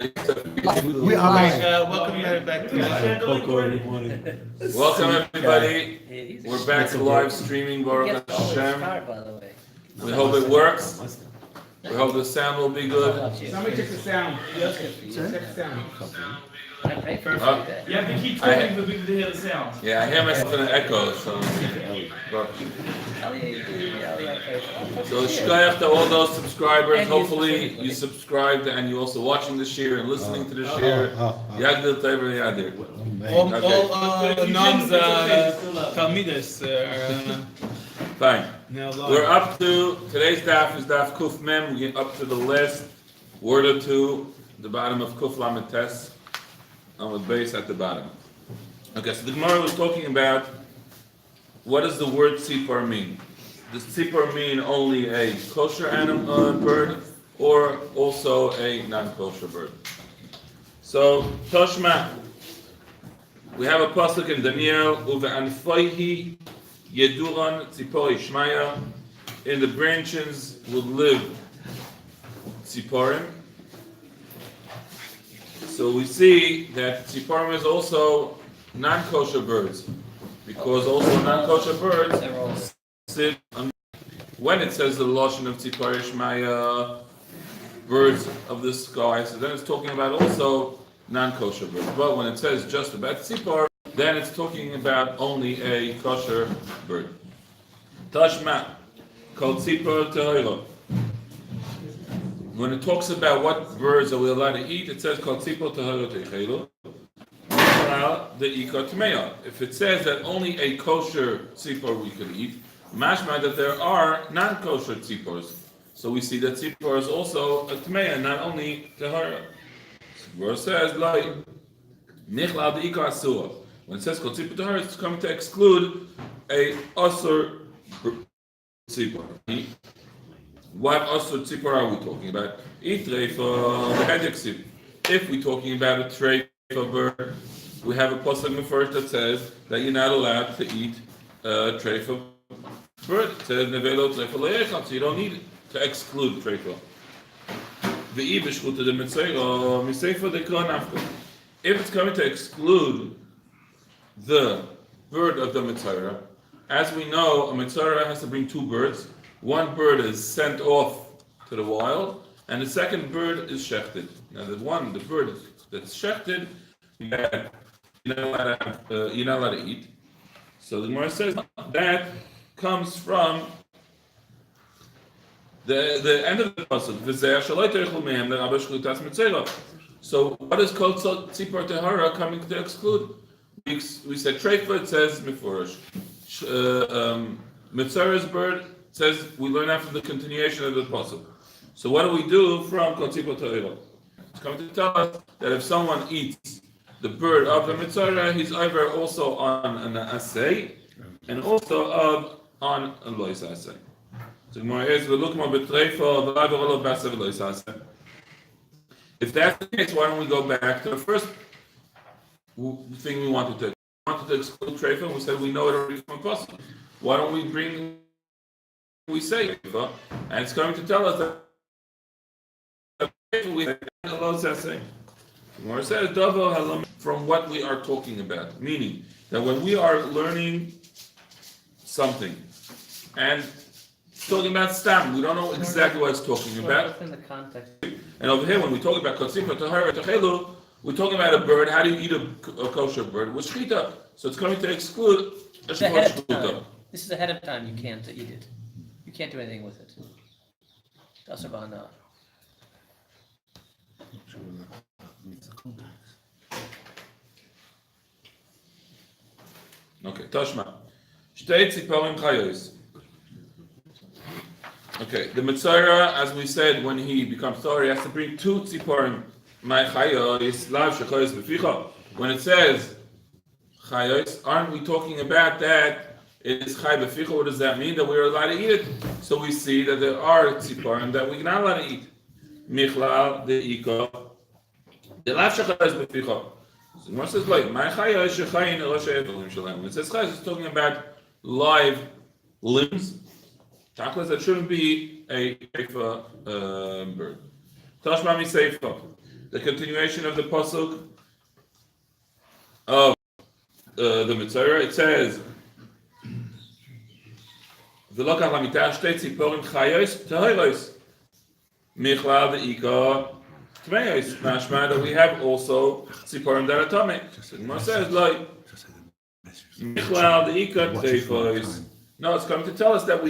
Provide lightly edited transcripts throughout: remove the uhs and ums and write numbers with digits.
We are Welcome everybody. We're back to live streaming Baruch Hashem. By the way. We hope it works. We hope the sound will be good. Somebody check the sound. Check the sound. I pray for Perfect. You have to keep talking for people to hear the sound. Yeah, I hear myself in an echo. So shkayach to all those subscribers. Hopefully you subscribed and you also watching the shir and listening to the shir. Yagdil Tever Yadir. All nuns, Talmidas. Fine. We're up to today's daf is daf Kuf Mem. We get up to the last word or two, the bottom of Kuf Lamed Tes, on the base at the bottom. Okay, so the Gemara was talking about what does the word tzipor mean? Does tzipor mean only a kosher animal bird, or also a non-kosher bird? So Toshma, we have a pasuk in Daniel, Uve'anfayhi Yeduran Tzipori Shmaya. In the branches would live tziporim. So we see that tziporim is also non-kosher birds, because also non-kosher birds sit on. When it says the lashon of tzipori shmaya, birds of the sky, so then it's talking about also non-kosher birds. But when it says just about tzipor, then it's talking about only a kosher bird. Tashma, called tzipor tehora. When it talks about what birds are we allowed to eat, it says called tzipor tehora techelu. The ikot tmeya. If it says that only a kosher tzipor we could eat, mashma that there are non-kosher tzipors. So we see that tzipor is also a tmeya, not only tehora. Verse says like nichlal the ikot asura. When it says called tzipor tehora, it's coming to exclude a asur tzipor. What asur tzipor are we talking about? If we're talking about a treifa bird, we have a pasuk first that says that you're not allowed to eat treifa bird. It says nevelo treifa le'echad, so you don't need it to exclude treifa. If it's coming to exclude the bird of the mitzvah, as we know, a mitzvah has to bring two birds. One bird is sent off to the wild, and the second bird is shechted. Now, the bird that's shechted, you're not allowed to eat. So the Gemara says that comes from the end of the pasuk. So what is called tzipor tehara coming to exclude? We said treifa, it says mifurish. Mitzvah's bird says we learn after the continuation of the pasuk. So what do we do from kol tzipor tehara? It's coming to tell us that if someone eats the bird of the mitzvah, he's either also on an asay and also on a lois asay. So Gemara is if that's the case, why don't we go back to the first thing we wanted to exclude treifa, and we said we know it already from pasuk. Why don't we say treifa, and it's going to tell us that we have a lois asay. Gemara says from what we are talking about, meaning that when we are learning something and talking about stam, we don't know exactly what it's talking about. In the context. And over here, when we talk about kotzipor tehara techelu, we're talking about a bird. How do you eat a kosher bird? With shchita. So it's coming to exclude a shchita. This is ahead of time. You can't eat it. You can't do anything with it. Dasabana. Okay, Tashma. Shtei tziporim chayos. Okay, the Mitzvah, as we said, when he becomes Torah, he has to bring two tziporim. My chayos, lav shechayos beficha. When it says chayos, aren't we talking about that it is chay beficha? What does that mean? That we are allowed to eat it? So we see that there are tziporim that we're not allowed to eat. Michlal, the iko, the lav shechayos beficha. So what says like my chayos shechayin eloshe evelim shalem. When it says chayos, it's talking about live limbs. Taklas, that shouldn't be a seifa bird. Tashma mi seifa. the continuation of the pasuk of the Mitzvah. It says, "V'lokach lamitah shtei tziporim chayos tehoros michlal deika tmeyos." Mashma that we have also tziporim that are tamei. So the Gemara says, "Like michlal deika teifos." No, it's coming to tell us that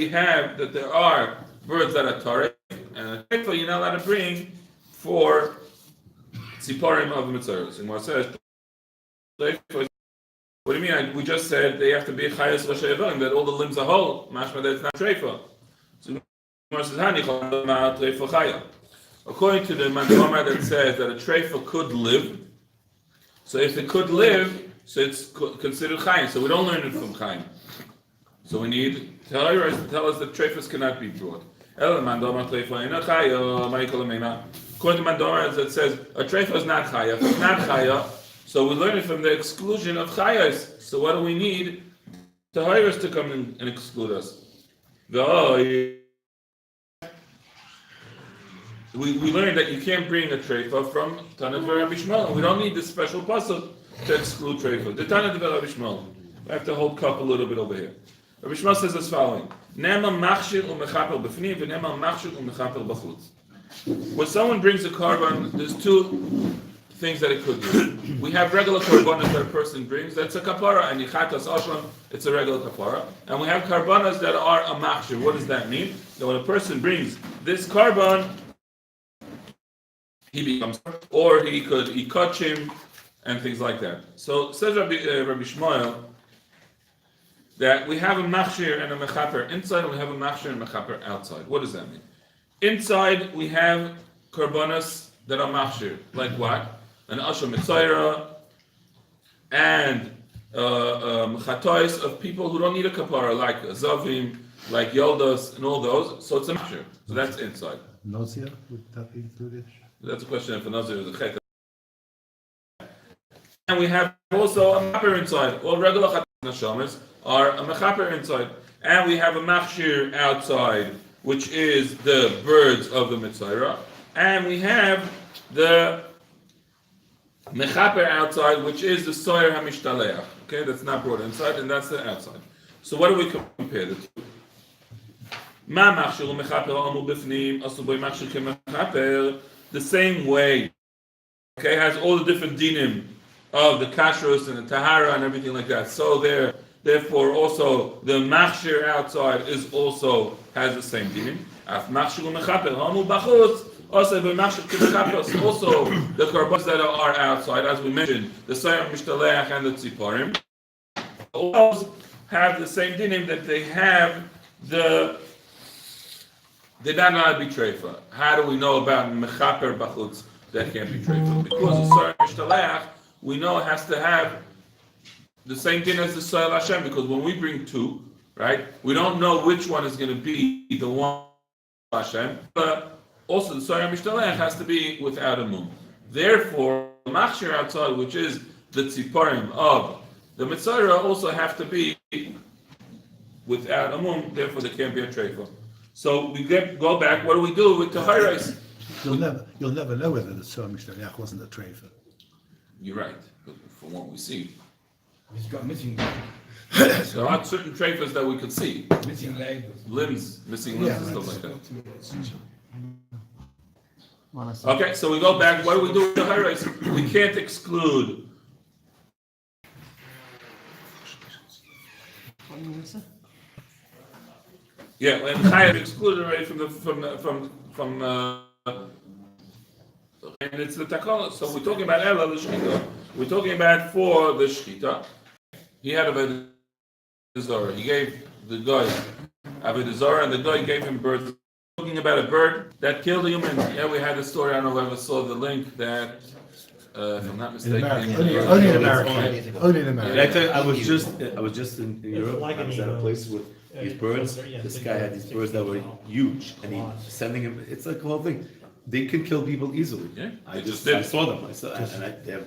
there are birds that are tarek, and a teifah you're not allowed to bring for tziporim of the Mitzvah. So the Gemara says, what do you mean? We just said they have to be chayos l'sheivarim, that all the limbs are whole. Mashma that it's not treifa. So the Gemara says, "Hani chol treifa chaya." According to the Mandomar that says that a treifa could live, so if it could live, so it's considered chayim. So we don't learn it from chayim. So we need tell us that treifas cannot be brought. According to Mandomar that says a treifa is not chaya. If it's not chaya, so we learn it from the exclusion of chayos. So what do we need? Tahiris to come in and exclude us. We learned that you can't bring a treifa from Tanat Rabbi Shmuel. We don't need this special pasuk to exclude treifa. The Tanat Rabbi Shmuel. I have to hold cup a little bit over here. Rabbi Shmuel says as following: Nema machshir u'mechaper b'fnim v'nema machshir u'mechaper b'chutz. When someone brings a carbon, there's two things that it could do. We have regular karbanas that a person brings, that's a kapara, and yichatas ashram, it's a regular kapara. And we have karbanas that are a machshir. What does that mean? That when a person brings this carbon, he becomes, or he could ikachim, and things like that. So says Rabbi Shmuel that we have a machshir and a mechaper inside, and we have a machshir and a mechaper outside. What does that mean? Inside we have karbanas that are machshir, like what? An asher mitzayra, and chatois of people who don't need a kapara, like zavim, like yoldas, and all those. So it's a machshir. So that's inside. Nazir, would that be included? That's a question if a nazir is a chet. And we have also a mechaper inside. All regular chatos nashamas are a mechaper inside, and we have a machshir outside, which is the birds of the mitzayra, and we have the mechaper outside, which is the soyer hamishtalech. Okay, that's not brought inside, and that's the outside. So what do we compare the two? Ma machshir u'mechaper amu b'fnim asu b'y machshir kemechaper. The same way, okay, has all the different dinim of the kashrus and the tahara and everything like that. So therefore, also the machshir outside has the same dinim. Af machshir u'mechaper amu b'chutz. Also, the karbanos that are outside, as we mentioned, the Sayam Mishtaleach and the Tziparim, all have the same dinim that they're not allowed to be treifa. How do we know about Mechaper Bachutz that can't be treifa? Because the Sayam Mishtaleach, we know it has to have the same din as the Sayam Hashem, because when we bring two, right, we don't know which one is going to be the one Hashem, but also, the Soyer Mishtalech has to be without a mum. Therefore, the machshir outside, which is the tziparim of the mitzvah, also have to be without a mum. Therefore, there can't be a treifa. So we go back. What do we do with tahiris? You'll never know whether the Soyer Mishtaleach wasn't a treifa. You're right, but from what we see, He's got missing there are certain treifas that we could see. missing legs. Missing limbs, and stuff like that. Okay, so we go back. What do we do with the highrise? We can't exclude. Yeah, when Chayim excluded already from and it's the takala. So we're talking about Ella the Shchita. We're talking about for the Shchita. He had a Avodah. He gave the guy Avodah, and the guy gave him birds. Talking about a bird that killed a human. Yeah, we had a story. I don't know if I ever saw the link that, if I'm not mistaken, Only in America. Only in America. Yeah, I was just in Europe. I was at a place with these birds. This guy had these birds that were huge, and he sending them. It's like a whole thing. They can kill people easily. Yeah, I saw them. They have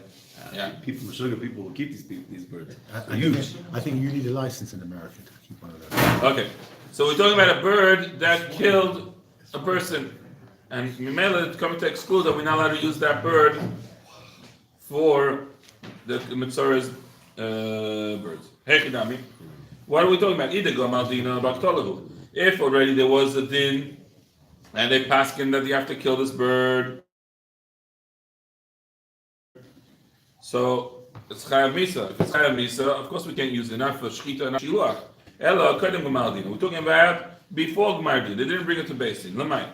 people, sugar people will keep these birds. Huge. I think you need a license in America to keep one of those. Okay, so we're talking about a bird that killed a person, And Mimela is coming to exclude that we're not allowed to use that bird for the Mitzvah's birds. Hechidami. What are we talking about? If already there was a din and they paskin that you have to kill this bird, so it's chayav misa. If it's chayav misa, of course we can't use it not for shchita and shiluach. Ella kadem gemaldina. We're talking about before gemardin. They didn't bring it to basin. Lamai.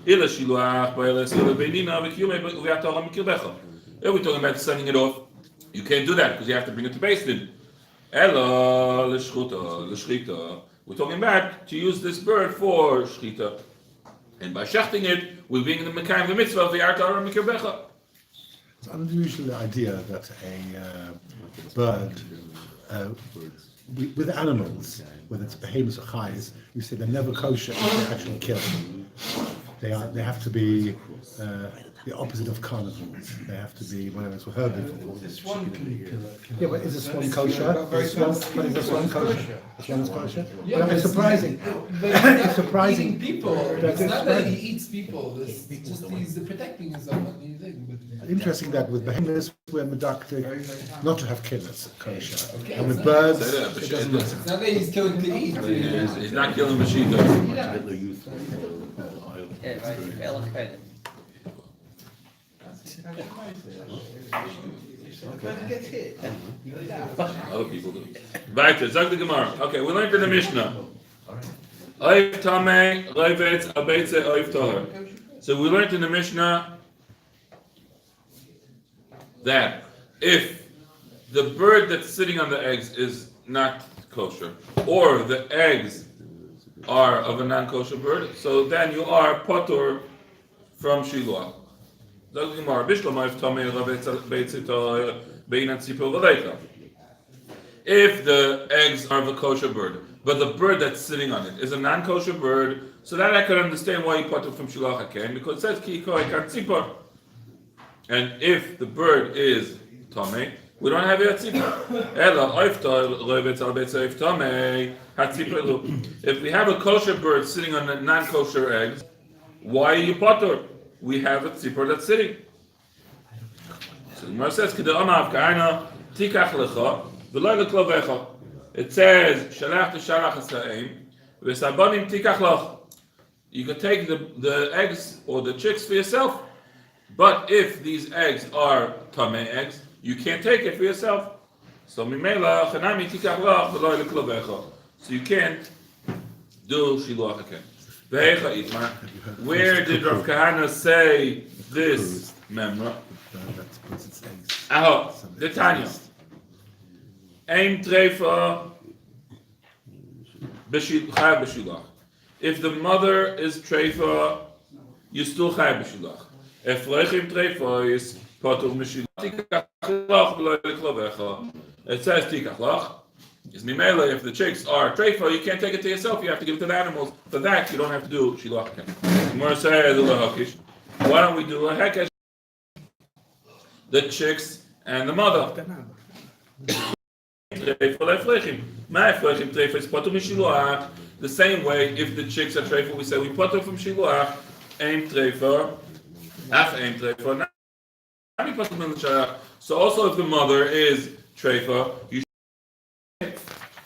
Ila shiluach ba'eles ila beidina v'kiyumei v'yatara mikilbecha. If we're talking about sending it off, you can't do that because you have to bring it to basin. Ella l'shchita. We're talking about to use this bird for shchita, and by shechting it, we're being the Menachem the mitzvah of the Yatara Mikirbecha. It's an unusual idea that a bird with animals, whether it's behemoths or chayes, you say they're never kosher if they're actually killed. They have to be the opposite of carnivores. They have to be whatever it's herbivores. The swan can kill it. Yeah, but is a swan kosher? Is a swan kosher? A swan's kosher? Yeah, Well, it's surprising. But It's surprising. eating people. That's It's not that he surprising. eats people. It's just he's protecting himself. Interesting that with behemoths we're medactic not to have killers kosher, and with birds it doesn't matter. It's not that he's killing to eat. He's not killing Mashiach. Hitler used oil. Yeah, right. Ela Kaiden. Other people do. Weiter, sag the Gemara. Okay, we learned in the Mishnah. Oif tamei, roivetz, abeitze, oif toher. So we learned in the Mishnah that if the bird that's sitting on the eggs is not kosher, or the eggs are of a non-kosher bird, so then you are potor from shiluach. If the eggs are of a kosher bird, but the bird that's sitting on it is a non-kosher bird, so that I could understand why you potor from shiluach again, because it says ki koi kan tzipor. And if the bird is tamei, we don't have a tzipor. If we have a kosher bird sitting on the non-kosher eggs, why are you potter? We have a tzipor that's sitting. So the Gemara says, it says, you can take the eggs or the chicks for yourself. But if these eggs are tamei eggs, you can't take it for yourself. So mimela chanami tikach lach v'lo leklovecha. So you can't do shiluach again. Ve'echa itma. Where did Rav Kahana say this memra? That puts its eggs. Aho, the Tanya. Aim treifa chayav b'shilach. If the mother is treifa, you still chayav b'shilach. If reichim treifa is potur mishilach, tikach lach v'lo leklovecha. It says tikach lach. Is mimela, if the chicks are treifa, you can't take it to yourself. You have to give it to the animals. For that, you don't have to do shilach again. Gemara says why don't we do a hekesh? The chicks and the mother. The same way, if the chicks are treifa, we say we potter from shiluach. Aim treifa, half aim treifa. So also, if the mother is treifa, you.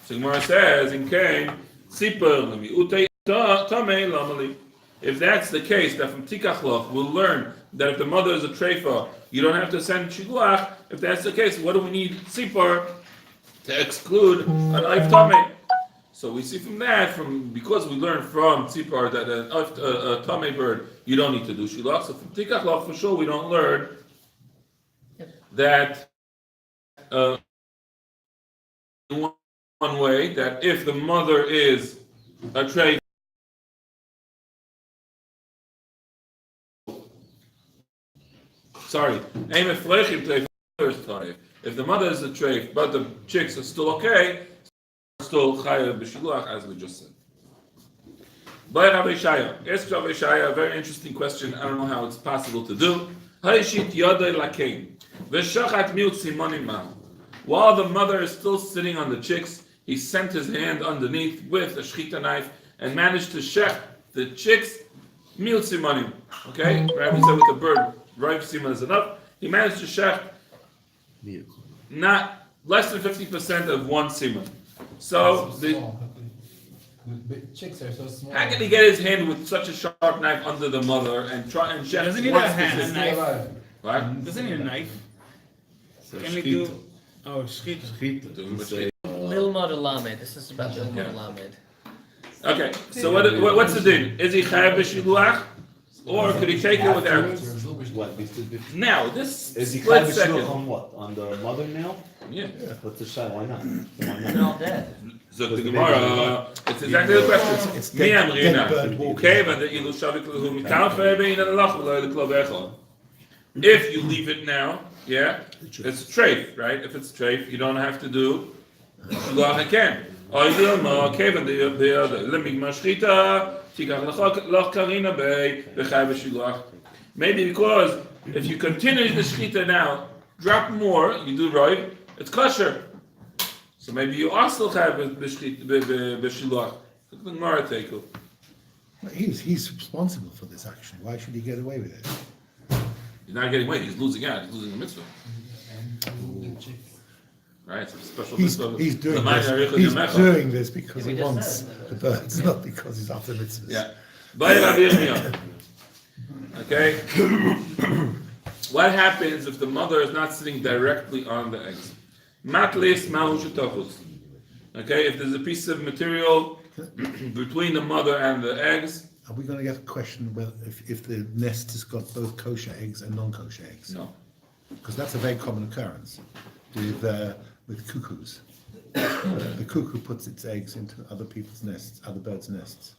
So Gemara says in Cain, if that's the case, that from tikach lach we'll learn that if the mother is a treifa, you don't have to send shiluach. If that's the case, what do we need sipar to exclude an oif tamei? So we see from that, because we learn from tzipar that a tamei bird you don't need to do shiluach. So from tikach lach for sure we don't learn that one way that if the mother is a treifa. Sorry, if the mother is a treif, but the chicks are still okay, still chayav b'shiluach, as we just said. By Rabbi Shaya, ask Rabbi Shaya a very interesting question. I don't know how it's possible to do. While the mother is still sitting on the chicks, he sent his hand underneath with a shechita knife and managed to shech the chicks Mil simanim. Okay? Rabbi said with the bird, rive siman is enough. He managed to shecht not less than 50% of one siman. So The chicks are so small. how can he get his hand with such a sharp knife under the mother and try and shecht? Doesn't he one need a hand, a specific- knife? What? Doesn't need a knife? So Can we shchita. do? Oh, shchita. Shchita. Doing It's what like- Lil Mod Lamed. This is about Lil Mod Yeah. Lamed. Okay, so what's the din? Is he chayav b'shiluach, or could he take it with Eretz? What? Now, this Is he split chayav b'shluach second. on what? On the mother now? Yeah. What's the shot? Why not? Why They're not? all dead. So Does the the Gemara, it's exactly the question. It's Me dead- Amrina, dead bird walking. okay, but the ilu shavik lehu mitalfe bein alach v'lo leklo bechol. If you leave it now, yeah, it's treif, right? If it's treif, you don't have to do shluach again. Okay, but the lemig mashchita tikach lach karina bei b'chai b'shluach. Maybe because if you continue the shchita now, drop more, you do right, it's kosher. So maybe you also have b'shluach. The Gemara teiku. He's responsible for this action. Why should he get away with it? He's not getting away. He's losing out. He's losing the mitzvah. Right? It's a special mitzvah. He's doing L'may this. yarichu He's yamecha. doing this because We he just wants said. the birds, not because he's after mitzvahs. Yeah. B'ay Rabbi Yirmiyah. Okay? What happens if the mother is not sitting directly on the eggs? Matlis mahu shetachus. Okay? If there's a piece of material between the mother and the eggs, Are we going to get a question whether if the nest has got both kosher eggs and non-kosher eggs? no. Because that's a very common occurrence with cuckoos. The cuckoo puts its eggs into other people's nests, other birds' nests.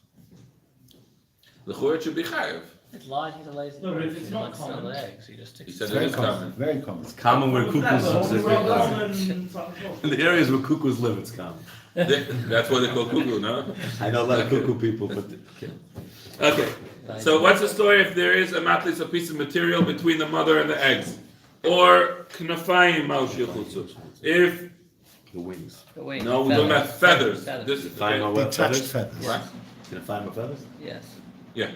The chorich should be chayav. It lies. He lays. No, but if it's he not wants some of common. the eggs. He just He sticks. said It's it very is common. common. Very common. Common where cuckoos Cuckoos. In the areas where cuckoos live, it's common. That's why they call cuckoo, no? I know a lot of cuckoo people, but Okay. So what's the story if there is a matlis, a piece of material between the mother and the eggs? Or knafayim mal shichutzu. If the wings. The wings. no, we're talking about feathers. Feathers. This Find my Detached feathers. feathers. what? Can I find my feathers? Yes. Yeah.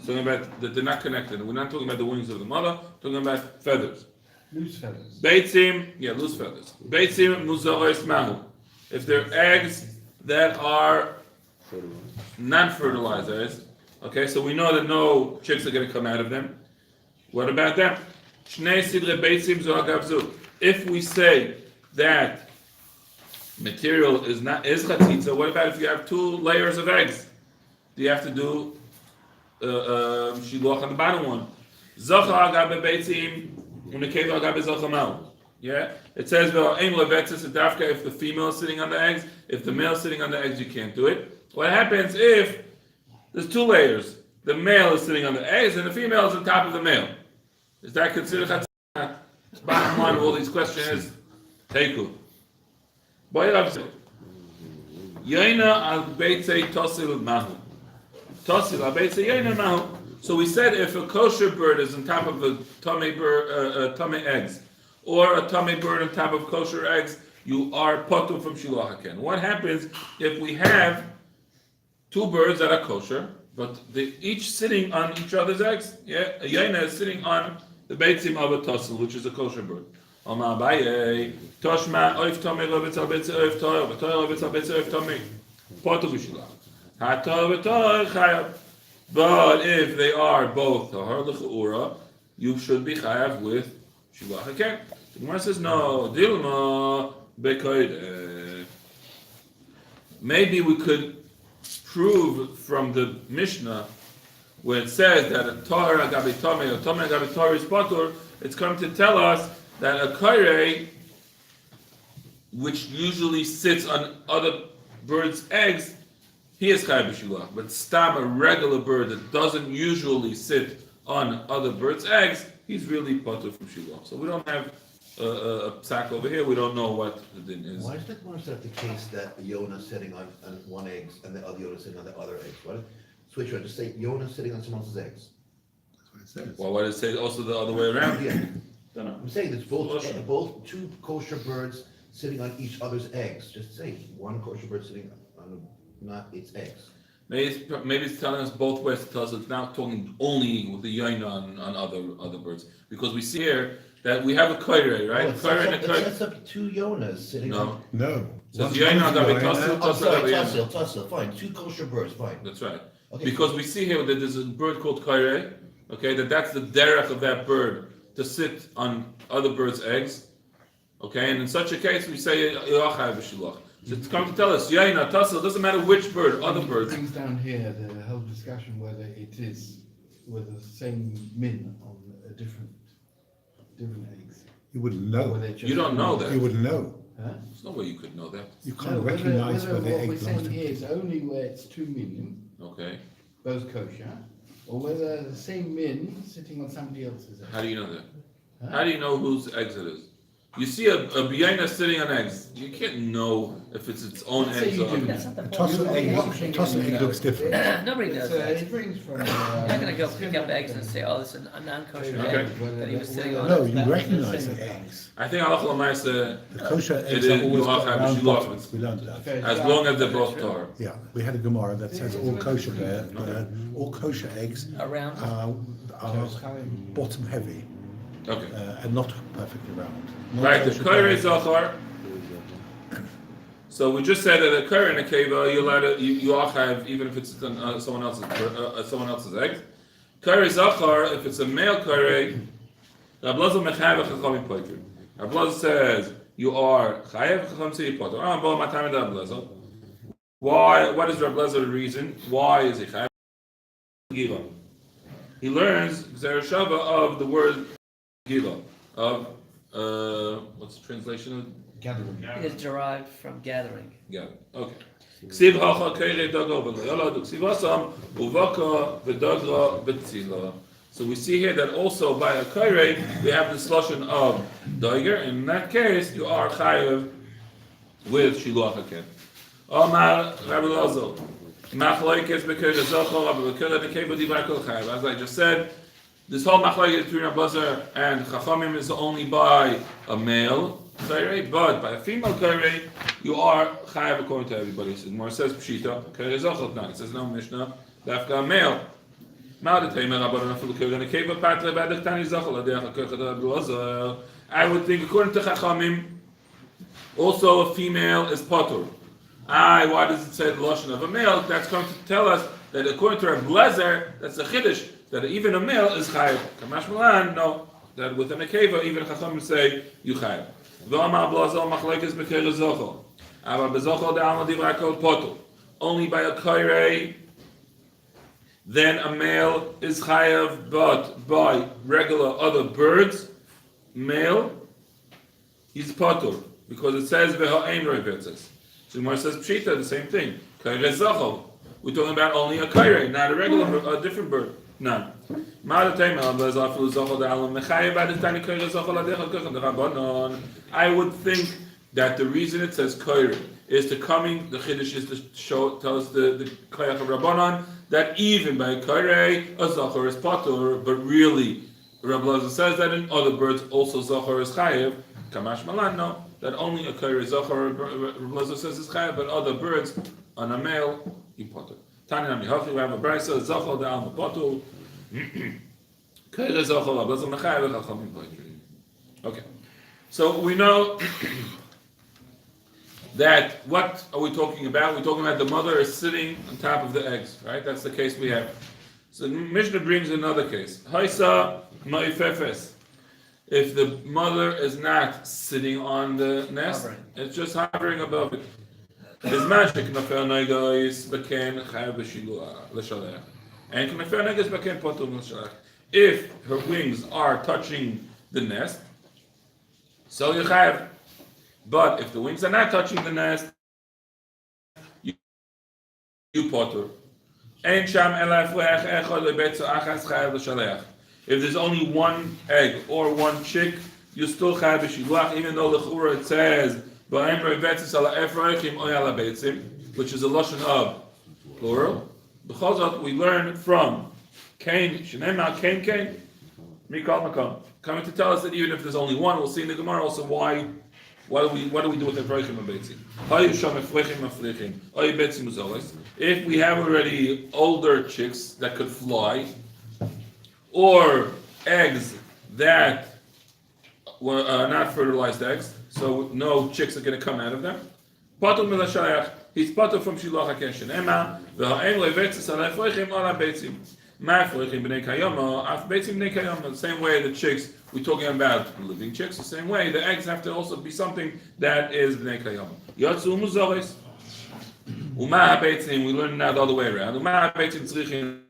Talking about that they're not connected. We're not talking about the wings of the mother. Talking about feathers. Loose feathers. Beitzim, yeah, loose feathers. Beitzim muzaros mahu. If they're eggs that are non-fertilizers, okay, so we know that no chicks are going to come out of them. What about them? Shnei sidre beitzim zo agavzu. If we say that material is chatzitza, what about if you have 2 layers of eggs? Do you have to do shiluach on the bottom one? Zocha agabe beitzim unekeva agabe zocha mau. Yeah, it says if the female is sitting on the eggs, if the male is sitting on the eggs, you can't do it. What happens if there's 2 layers? The male is sitting on the eggs and the female is on top of the male. Is that considered chatzah? Bottom line of all these questions is teiku. Yaina al beitzei tosil mahu. Tosil al beitzei yaina mahu. So we said if a kosher bird is on top of a tummy eggs, or a tummy bird on top of kosher eggs, you are potu from shiluach haken. What happens if we have 2 birds that are kosher, but they each sitting on each other's eggs? Yeah, a yaina is sitting on the beitzim of a tosil, which is a kosher bird. Oma Abaye, Toshma oif tomei lovitz al betze oif toy, v'toy lovitz al betze oif tomei. Potu b'shilach. Hatoy v'toy chayav. But if they are both tahar l'cha'ura, you should be chayav with shilach haken. The Gemara says no. Dilma bekoide. Maybe we could prove from the Mishnah where it says that a tahar agabi tomei or tomei agabi tahar is potur. It's come to tell us that a kairei, which usually sits on other birds' eggs, he is chayav b'shilach. But stam, a regular bird that doesn't usually sit on other birds' eggs, he's really potur from shilach. So we don't have a psak over here. We don't know what the din is. Why is that more so the case that Yonah is sitting on one egg and the other Yonah is sitting on the other eggs? What? Switch around. Just say Yonah is sitting on someone else's eggs. That's what it says. Well, why does it say also the other way around? Yeah. Don't know. I'm saying there's both Kosher. both 2 kosher birds sitting on each other's eggs. Just say one kosher bird sitting on not its eggs. Maybe it's telling us both ways. It tells us it's not talking only with the yaina on other birds, because we see here that we have a koire, right? It sets up two yonas sitting on. No. So One- yaina one gabi yaina. tassel, I'm sorry, tassel. tussle, fine, two kosher birds, fine. That's right. Okay. Because we see here that there's a bird called koire, okay, that's the derech of that bird to sit on other birds' eggs, okay, and in such a case we say yochai b'shilach. So it's come to tell us yaina tassel, doesn't matter which bird, other It birds. brings down here the whole discussion whether it is with the same min on different eggs. You wouldn't Or know. whether just- You don't know that. You wouldn't know. Huh? There's no way you could know that. You No, can't whether recognize whether what we're egg belongs saying to. here is only where it's 2 million, Okay. both kosher, or whether the same min sitting on somebody else's egg. How do you know that? Huh? How do you know whose eggs it is? You see a biyaina sitting on eggs. You can't know if it's its own Let's say eggs you or do. That's not the Tossel point. egg looks different. Nobody does that. It brings from. You're not gonna go pick up eggs and say, oh, this is a non-kosher Okay. egg that he was sitting on. No, you recognize the eggs. I think halacha l'maisa, The kosher It eggs is are always got yochai round b'shilach. bottoms. We learned that. as long as they're both tar. Yeah, we had a Gemara that says all kosher there, all kosher eggs Around. are bottom heavy Okay. and not perfectly round. Right, the Non-kosher koire eggs- zachar. So we just said that a koire in a keva, you're allowed to, you have even if it's on someone else's eggs. Koire zachar, if it's a male koire, Rab Lazar mechayev chachamim poiter. Rab Lazar says you are chayev chacham tziri poiter. Bo matam Rab Lazar. Why? What is Rab Lazar's reason? Why is he chayev? Gila. He learns Zereshava of the word Gila of what's the translation of Gathering. It is derived from gathering. yeah, okay. Ksiv hacha keire dago v'loyala du ksiv asam uvaka v'dagra b'tzila. So we see here that also by a kaire we have the solution of daiger. In that case, you are chayev with shiluach haken. Omar Rabbi Lozo, machlokes b'keir zachor Rabbi b'keir nekeva divar kol chayev. As I just said, this whole machlokes between Rabbi Lozo and Chachamim is only by a male kaire, but by a female kaire, you are chayav according to everybody. So more says pshita kaire zachor. It says no Mishnah dafka male. I would think, according to Chachamim, also a female is potur. Why does it say the lashon of a male? That's going to tell us that according to Reb Lezer, that's a chiddush, that even a male is chayav. Kamash Malan, no, that within a keva, even Chachamim say you chayav. Only by a kairei, then a male is chayav, but by regular other birds, male, he's potur, because it says v'ha'ein roivetzes. So Gemara says pshita, the same thing. Kairei zachol. We're talking about only a kairei, not a regular bird, a different bird. None. I would think that the reason it says kairei is to coming, the chiddush is to show, tell us the koyach of Rabbanon, that even by kairei, a zachor is patur, but really, Rabbi Lazar says that in other birds also zachor is chayev. Kamash Malan, no, that only a kairei zachor, Rabbi Lazar says is chayev, but other birds, on a male, he patur. Tani Nami Hachi, we have a brisa, zachor de alma patur, kairei zachor, Rabbi Lazar mechayev, chachamim poitri. Okay, so we know that what are we talking about? We're talking about the mother is sitting on top of the eggs, right? That's the case we have. So Mishnah brings another case. Haisa ma'ifefes. If the mother is not sitting on the nest, Hovering. it's just hovering above it. His magic nafel negais beken chayav l'shalech, and nafel negais beken potum l'shalech. If her wings are touching the nest, so you chayav. But if the wings are not touching the nest, you potter. If there's only one egg or one chick, you still chayav b'shilach, even though the chura it says which is a lashon of plural. Because we learn from Cain, Shenema Cain Cain, Mikal Makam, coming to tell us that even if there's only one, we'll see in the Gemara also why What do we do with the Efroichim and Beitzim? If we have already older chicks that could fly, or eggs that were not fertilized eggs, so no chicks are going to come out of them, Patur Milashaych, he's Patur from Shiloh HaKeshen. Ema, v'ha'en levetzis ala Efroichim ala Beitzim. Ma Efroichim b'nei kayama, af Beitzim b'nei kayama. The same way the chicks, we're talking about living chicks, the same way the eggs have to also be something that is b'nei kayama. Yatsu muzoris. Uma ha'beitzim, we learn now the other way around. Uma ha'beitzim tzrichin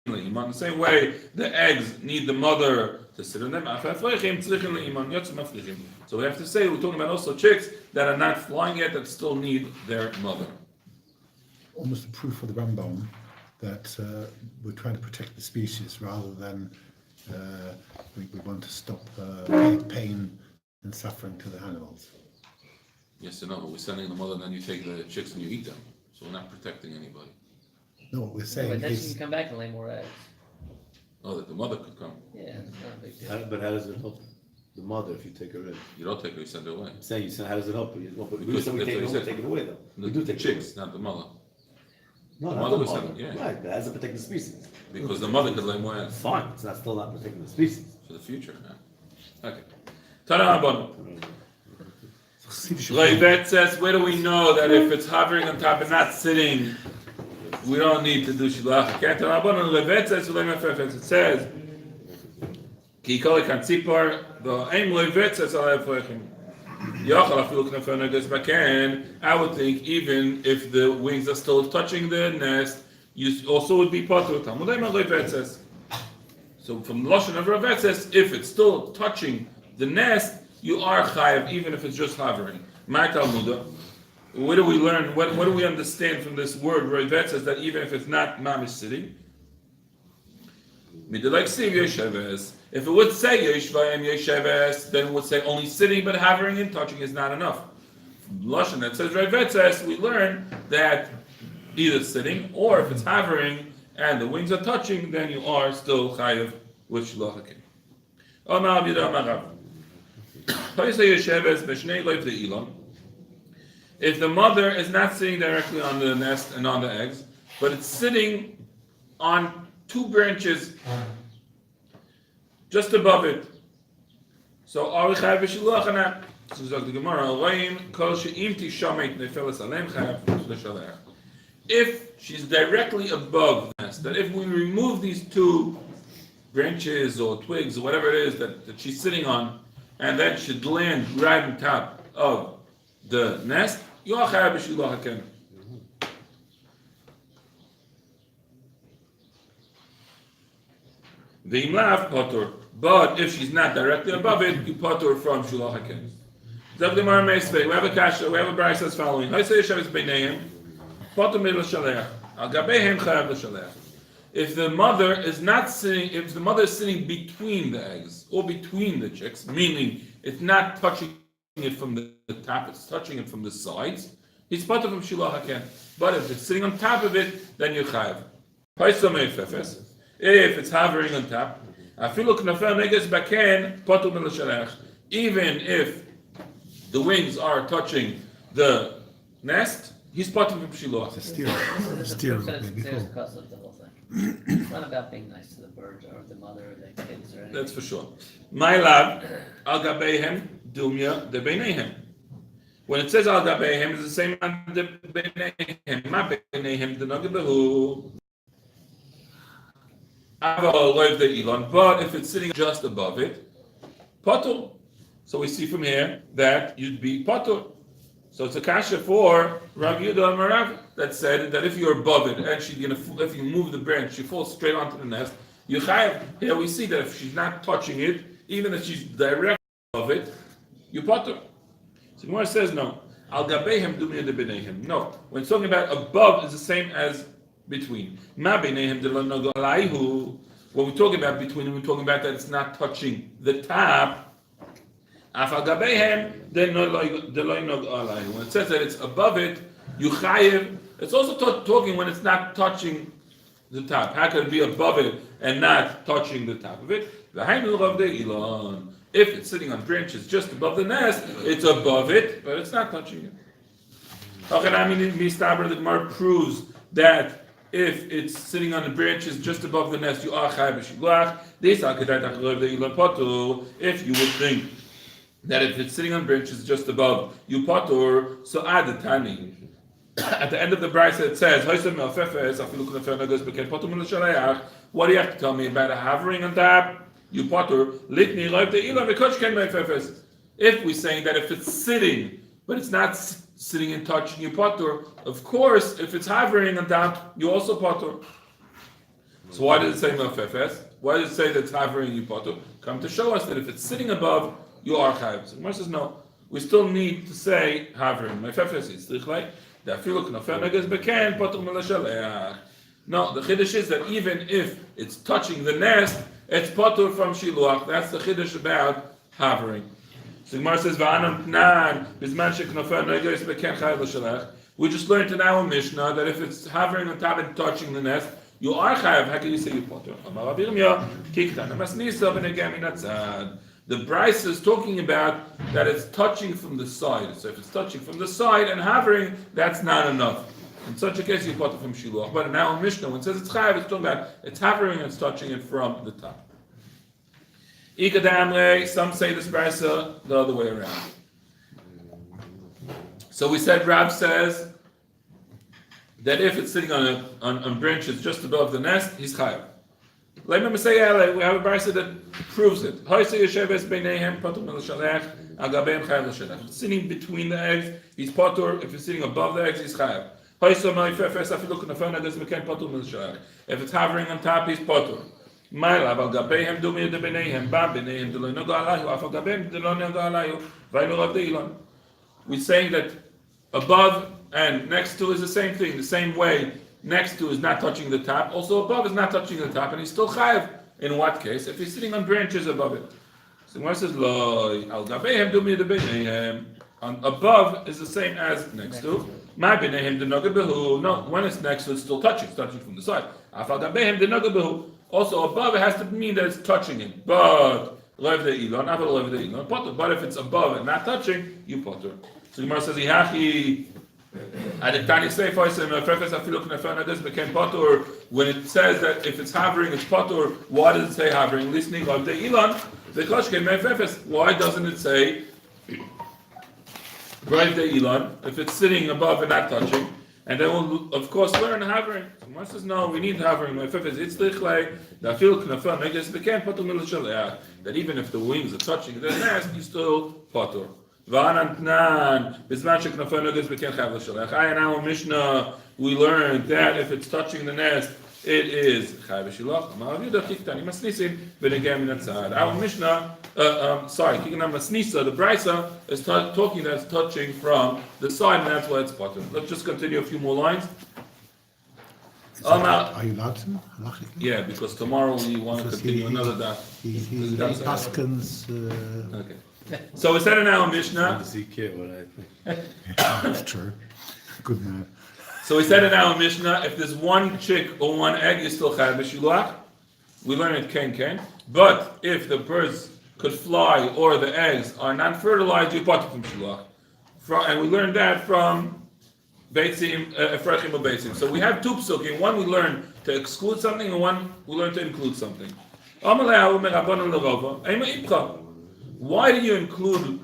le'iman. The same way the eggs need the mother to sit on them. Af Efroichim tzrichin le'iman. Yatsu maflichim. So we have to say, we're talking about also chicks that are not flying yet, that still need their mother. Almost a proof for the Rambam that we're trying to protect the species rather than we want to stop pain and suffering to the animals. Yes and no, but we're sending the mother, then you take the chicks and you eat them. So we're not protecting anybody. No, what we're But saying then she is can come back and lay more eggs. Oh, that the mother could come. Yeah, it's not a big deal. But how does it help the mother if you take her in? You don't take her, you send her away. I'm saying, how does it help? We Because do that's something, what he said. take it away though. We do The take chicks, not the mother. No, the not mother the was mother. having- yeah. Right, but as a protecting species. Because the mother could lay more eggs Fine, it's not still not protecting the species. for the future. Yeah. Okay. Tana Abon. Leivet says, where do we know that if it's hovering on top and not sitting, we don't need to do shilach? Okay, Tana Abon, Leivet says, it says, Ki kol kan tzipor, the aim Leivet says, I would think even if the wings are still touching the nest, you also would be part of it. So from the Lashon of Rav says, if it's still touching the nest, you are chayav, even if it's just hovering. My Talmudah. What do we learn? What do we understand from this word? Rav says that even if it's not mamish sitting, if it would say Yeshvayim Yesheves, then it would say only sitting, but hovering and touching is not enough. From Lashon that says Rav says, we learn that either sitting or if it's hovering and the wings are touching, then you are still chayav with shilach hakim. If the mother is not sitting directly on the nest and on the eggs, but it's sitting on two branches just above it, so are we chayav b'shilach hanam? So the Gemara, if she's directly above the nest, that if we remove these two branches or twigs or whatever it is that she's sitting on, and that should land right on top of the nest, you are chayav b'shilach hakim. V'imlav potur, but if she's not directly above it, you potur from shilach hakim. We have a kasha, we have a brayso as following. If the mother is not sitting, if the mother is sitting between the eggs or between the chicks, meaning it's not touching it from the top, it's touching it from the sides, he's potter from shilach hakim. But if it's sitting on top of it, then you're chayav. If it's hovering on top, even if the wings are touching the nest, he's potter from shilach. It's not about being nice to the birds or the mother or the kids or anything. That's for sure. My lab, al gabehem dumya de beinehem. When it says al gabehem, it's the same as de beinehem. Ma beinehem de nagabehu. But if it's sitting just above it, potur. So we see from here that you'd be potur. So it's a kasha for Rav Yehuda Marav that said that if you're above it and if you move the branch, she falls straight onto the nest. You chayav. Here we see that if she's not touching it, even if she's directly above it, you potter. So Gemara says no. Al gabehem dumya de b'neihem. No, when it's talking about above, it's the same as between. Ma b'neihem de lo nogo alayhu. When we're talking about between, we're talking about that it's not touching the top. When it says that it's above it, you chayiv. It's also talking when it's not touching the top. How can it be above it and not touching the top of it? If it's sitting on branches just above the nest, it's above it, but it's not touching it. The Gemara proves that if it's sitting on the branches just above the nest, you are chayav b'shilach. If you would think that if it's sitting on branches just above, you patur, so add the tani. At the end of the brayse it says, what do you have to tell me about a hovering on top? You patur, if we're saying that if it's sitting, but it's not sitting and touching you patur, of course, if it's hovering on top, you also patur. So why does it say mefefes? Why does it say that it's hovering you patur? Come to show us that if it's sitting above, you are chayav. So Gemara says no. We still need to say hovering. Mefefes is tichlei. No, the chiddush is that even if it's touching the nest, it's patur from shiluach. That's the chiddush about hovering. So Gemara says, we just learned in our Mishnah that if it's hovering on top and touching the nest, you are chayav. How can you say you patur? The Bryce is talking about that it's touching from the side. So if it's touching from the side and hovering, that's not enough. In such a case, you put it from shiluach. But now in Mishnah, when it says it's chayav, it's talking about it's hovering and it's touching it from the top. Some say this Bryce the other way around. So we said Rav says that if it's sitting on branches just above the nest, he's chayav. We have a brayse that proves it. Sitting between the eggs, he's patur. If he's sitting above the eggs, he's chayav. If it's hovering on top, he's patur. We're saying that above and next to is the same thing, the same way. Next to is not touching the top. Also above is not touching the top, and he's still chayav. In what case? If he's sitting on branches above it. So Gemara says, "Lo al gabehem dumi de beinehem." Above is the same as next to. Ma beinehem de noga behu. No, when it's next to, it's still touching. It's touching from the side. Afal gabehem de noga behu. Also above, it has to mean that it's touching it. But lev de ilon, afal lev de ilon potter. But if it's above and not touching, you potter. So Gemara says, "Yihachi." When it says that if it's hovering, it's patur, why does it say hovering? Listening of the ilan, why doesn't it say right the ilan if it's sitting above and not touching? And then we'll of course learn hovering. Someone says no, we need hovering. That even if the wings are touching the nest, you still patur. In our Mishnah, we learned that if it's touching the nest, it is chayav b'shilach. Our Mishnah, the Brisa is talking that it's touching from the side, and that's why it's patur. Let's just continue a few more lines. Are you allowed to? Yeah, because tomorrow we want to continue another daf. He paskins. Okay. So we said in our Mishnah. That's true. Good man. So we said in our Mishnah, if there's one chick or one egg, you're still chayav b'shilach. We learn it ken. But if the birds could fly or the eggs are non-fertilized, you patur from shilach. And we learned that from beitzim, efrachim or beitzim. So we have two psukim. One we learn to exclude something, and one we learn to include something. Why do you include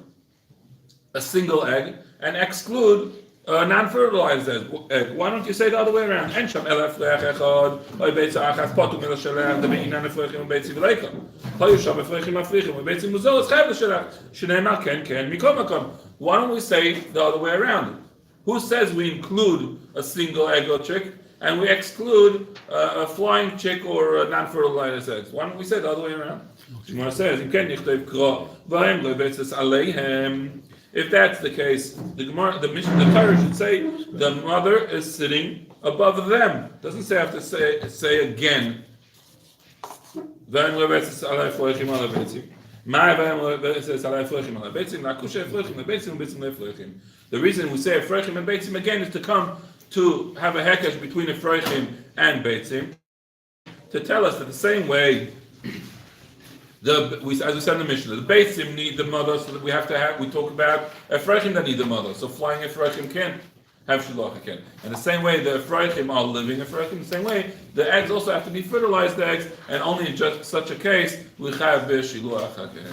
a single egg and exclude a non-fertilized egg? Why don't you say the other way around? Why don't we say the other way around? Who says we include a single egg or chick and we exclude a flying chick or a non-fertilized egg? Why don't we say the other way around? Gemara says, if that's the case, the Torah should say the mother is sitting above them. It doesn't say have to say again. The reason we say Efrachim and Beitzim again is to come to have a hekesh between Efrachim and Beitzim, to tell us that the same way As we said in the Mishnah, the Beisim need the mother, so that we talk about Efrachim that need the mother. So flying Efrachim can't have Shiloach again. And the same way the Efrachim are living Efrachim, the same way the eggs also have to be fertilized eggs, and only in just such a case we have Shiloach again.